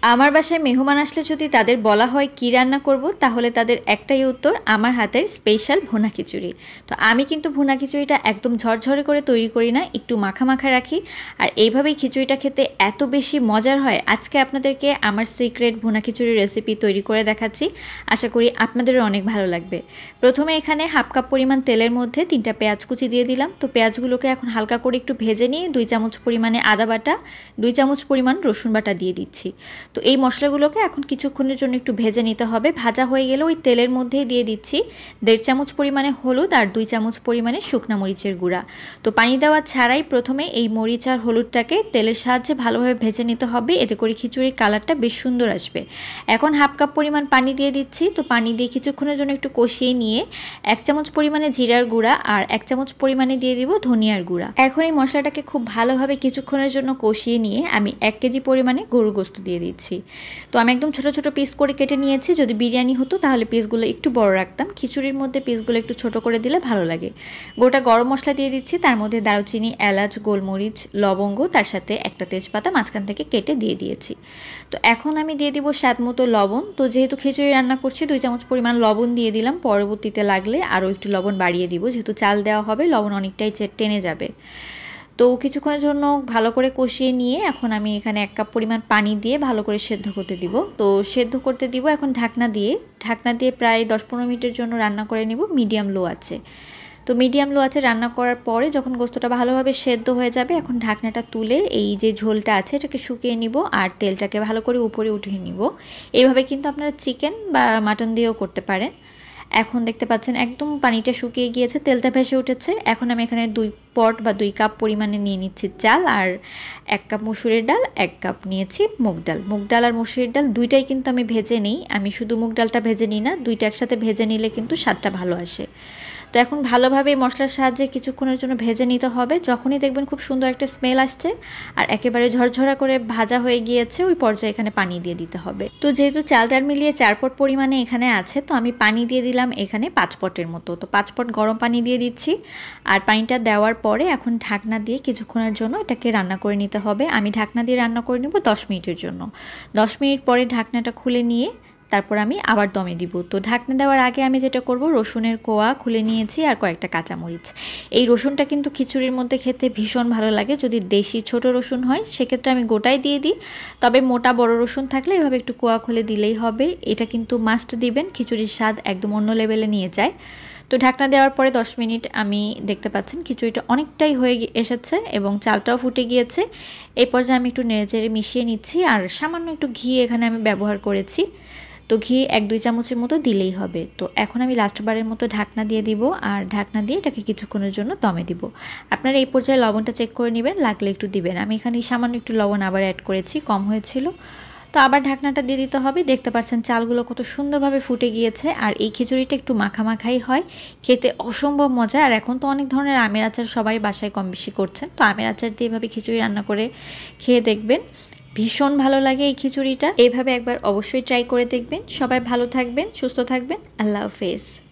আমার বাসায় মেহমান আসলে যদি তাদের বলা হয় কী রান্না করব, তাহলে তাদের একটাই উত্তর, আমার হাতের স্পেশাল ভুনা খিচুড়ি। তো আমি কিন্তু ভুনা খিচুড়িটা একদম ঝরঝরে করে তৈরি করি না, একটু মাখা মাখা রাখি। আর এইভাবেই খিচুড়িটা খেতে এত বেশি মজার হয়। আজকে আপনাদেরকে আমার সিক্রেট ভুনা খিচুড়ির রেসিপি তৈরি করে দেখাচ্ছি, আশা করি আপনাদেরও অনেক ভালো লাগবে। প্রথমে এখানে হাফ কাপ পরিমাণ তেলের মধ্যে 3টা পেঁয়াজ কুচি দিয়ে দিলাম। তো পেঁয়াজগুলোকে এখন হালকা করে একটু ভেজে নিয়ে 2 চামচ পরিমাণে আদা বাটা, 2 চামচ পরিমাণ রসুন বাটা দিয়ে দিচ্ছি। তো এই মশলাগুলোকে এখন কিছুক্ষণের জন্য একটু ভেজে নিতে হবে। ভাজা হয়ে গেলে ওই তেলের মধ্যেই দিয়ে দিচ্ছি 1.5 চামচ পরিমাণে হলুদ আর 2 চামচ পরিমাণে শুকনা মরিচের গুঁড়া। তো পানি দেওয়া ছাড়াই প্রথমে এই মরিচ আর হলুদটাকে তেলের সাহায্যে ভালোভাবে ভেজে নিতে হবে, এতে করে খিচুড়ির কালারটা বেশ সুন্দর আসবে। এখন হাফ কাপ পরিমাণ পানি দিয়ে দিচ্ছি। তো পানি দিয়ে কিছুক্ষণের জন্য একটু কষিয়ে নিয়ে 1 চামচ পরিমাণে জিরার গুঁড়া আর 1 চামচ পরিমাণে দিয়ে দিব ধনিয়ার গুঁড়া। এখন এই মশলাটাকে খুব ভালোভাবে কিছুক্ষণের জন্য কষিয়ে নিয়ে আমি 1 কেজি পরিমাণে গরুর গোশত দিয়ে দিচ্ছি। তো আমি একদম ছোট ছোট পিস করে কেটে নিয়েছি। যদি বিরিয়ানি হতো তাহলে পিসগুলো একটু বড় রাখতাম, খিচুড়ির মধ্যে পিসগুলো একটু ছোট করে দিলে ভালো লাগে। গোটা গরম মশলা দিয়ে দিচ্ছি, তার মধ্যে দারুচিনি, এলাচ, গোলমরিচ, লবঙ্গ, তার সাথে একটা তেজপাতা মাঝখান থেকে কেটে দিয়ে দিয়েছি। তো এখন আমি দিয়ে দিব স্বাদ মতো লবণ। তো যেহেতু খিচুড়ি রান্না করছি 2 চামচ পরিমাণ লবণ দিয়ে দিলাম, পরবর্তীতে লাগলে আরও একটু লবণ বাড়িয়ে দিব, যেহেতু চাল দেওয়া হবে লবণ অনেকটাই টেনে যাবে। তো কিছুক্ষণের জন্য ভালো করে কষিয়ে নিয়ে এখন আমি এখানে 1 কাপ পরিমাণ পানি দিয়ে ভালো করে সেদ্ধ করতে দিব। তো সেদ্ধ করতে দিব এখন ঢাকনা দিয়ে প্রায় 10-15 মিনিটের জন্য রান্না করে নিব মিডিয়াম লো আছে। তো মিডিয়াম লো আছে রান্না করার পরে যখন গোস্তটা ভালোভাবে সেদ্ধ হয়ে যাবে, এখন ঢাকনাটা তুলে এই যে ঝোলটা আছে এটাকে শুকিয়ে নিব আর তেলটাকে ভালো করে উপরে উঠিয়ে নিব। এইভাবে কিন্তু আপনারা চিকেন বা মাটন দিয়েও করতে পারেন। এখন দেখতে পাচ্ছেন একদম পানিটা শুকিয়ে গিয়েছে, তেলটা ভেসে উঠেছে। এখন আমি এখানে 2 পট বা 2 কাপ পরিমাণে নিয়ে নিচ্ছি চাল, আর 1 কাপ মসুরের ডাল, 1 কাপ নিয়েছি মুগ ডাল। মুগ ডাল আর মসুরের ডাল দুইটাই কিন্তু আমি ভেজে নিই, আমি শুধু মুগ ডালটা ভেজে নিই না, দুইটা একসাথে ভেজে নিলে কিন্তু স্বাদটা ভালো আসে। তো এখন ভালোভাবে মশলার সাহায্যে কিছুক্ষণের জন্য ভেজে নিতে হবে। যখনই দেখবেন খুব সুন্দর একটা স্মেল আসছে আর একেবারে ঝরঝরা করে ভাজা হয়ে গিয়েছে, ওই পর্যায়ে এখানে পানি দিয়ে দিতে হবে। তো যেহেতু চাল ডাল মিলিয়ে 4 পট পরিমাণে এখানে আছে, তো আমি পানি দিয়ে দিলাম এখানে 5 পটের মতো। তো 5 পট গরম পানি দিয়ে দিচ্ছি। আর পানিটা দেওয়ার পরে এখন ঢাকনা দিয়ে কিছুক্ষণের জন্য এটাকে রান্না করে নিতে হবে। আমি ঢাকনা দিয়ে রান্না করে নেব 10 মিনিটের জন্য। 10 মিনিট পরে ঢাকনাটা খুলে নিয়ে তারপর আমি আবার দমে দিব। তো ঢাকনা দেওয়ার আগে আমি যেটা করব, রসুনের কোয়া খুলে নিয়েছি আর কয়েকটা কাঁচামরিচ। এই রসুনটা কিন্তু খিচুড়ির মধ্যে খেতে ভীষণ ভালো লাগে। যদি দেশি ছোট রসুন হয় সেক্ষেত্রে আমি গোটাই দিয়ে দিই, তবে মোটা বড় রসুন থাকলে এভাবে একটু কোয়া খুলে দিলেই হবে। এটা কিন্তু মাস্ট দিবেন, খিচুড়ির স্বাদ একদম অন্য লেভেলে নিয়ে যায়। তো ঢাকনা দেওয়ার পরে 10 মিনিট আমি দেখতে পাচ্ছেন খিচুড়িটা অনেকটাই হয়ে এসেছে এবং চালটাও ফুটে গিয়েছে। এই পর্যায়ে আমি একটু নেড়েচেড়ে মিশিয়ে নিচ্ছি আর সামান্য একটু ঘি এখানে আমি ব্যবহার করেছি। তো ঘি 1-2 চামচের মতো দিলেই হবে। তো এখন আমি লাস্টবারের মতো ঢাকনা দিয়ে দিব আর ঢাকনা দিয়ে এটাকে কিছুক্ষণের জন্য দমে দিব। আপনারা এই পর্যায়ে লবণটা চেক করে নেবেন, লাগলে একটু দিবেন। আমি এখানে সামান্য একটু লবণ আবার অ্যাড করেছি, কম হয়েছিল। তো আবার ঢাকনাটা দিয়ে দিতে হবে। দেখতে পাচ্ছেন চালগুলো কত সুন্দরভাবে ফুটে গিয়েছে আর এই খিচুড়িটা একটু মাখামাখাই হয়, খেতে অসম্ভব মজা। আর এখন তো অনেক ধরনের আমের আচার সবাই বাসায় কম বেশি করছেন, তো আমের আচার দিয়ে এভাবে খিচুড়ি রান্না করে খেয়ে দেখবেন, ভীষণ ভালো লাগে এই খিচুড়িটা। এইভাবে একবার অবশ্যই ট্রাই করে দেখবেন। সবাই ভালো থাকবেন, সুস্থ থাকবেন। আল্লাহ হাফেজ।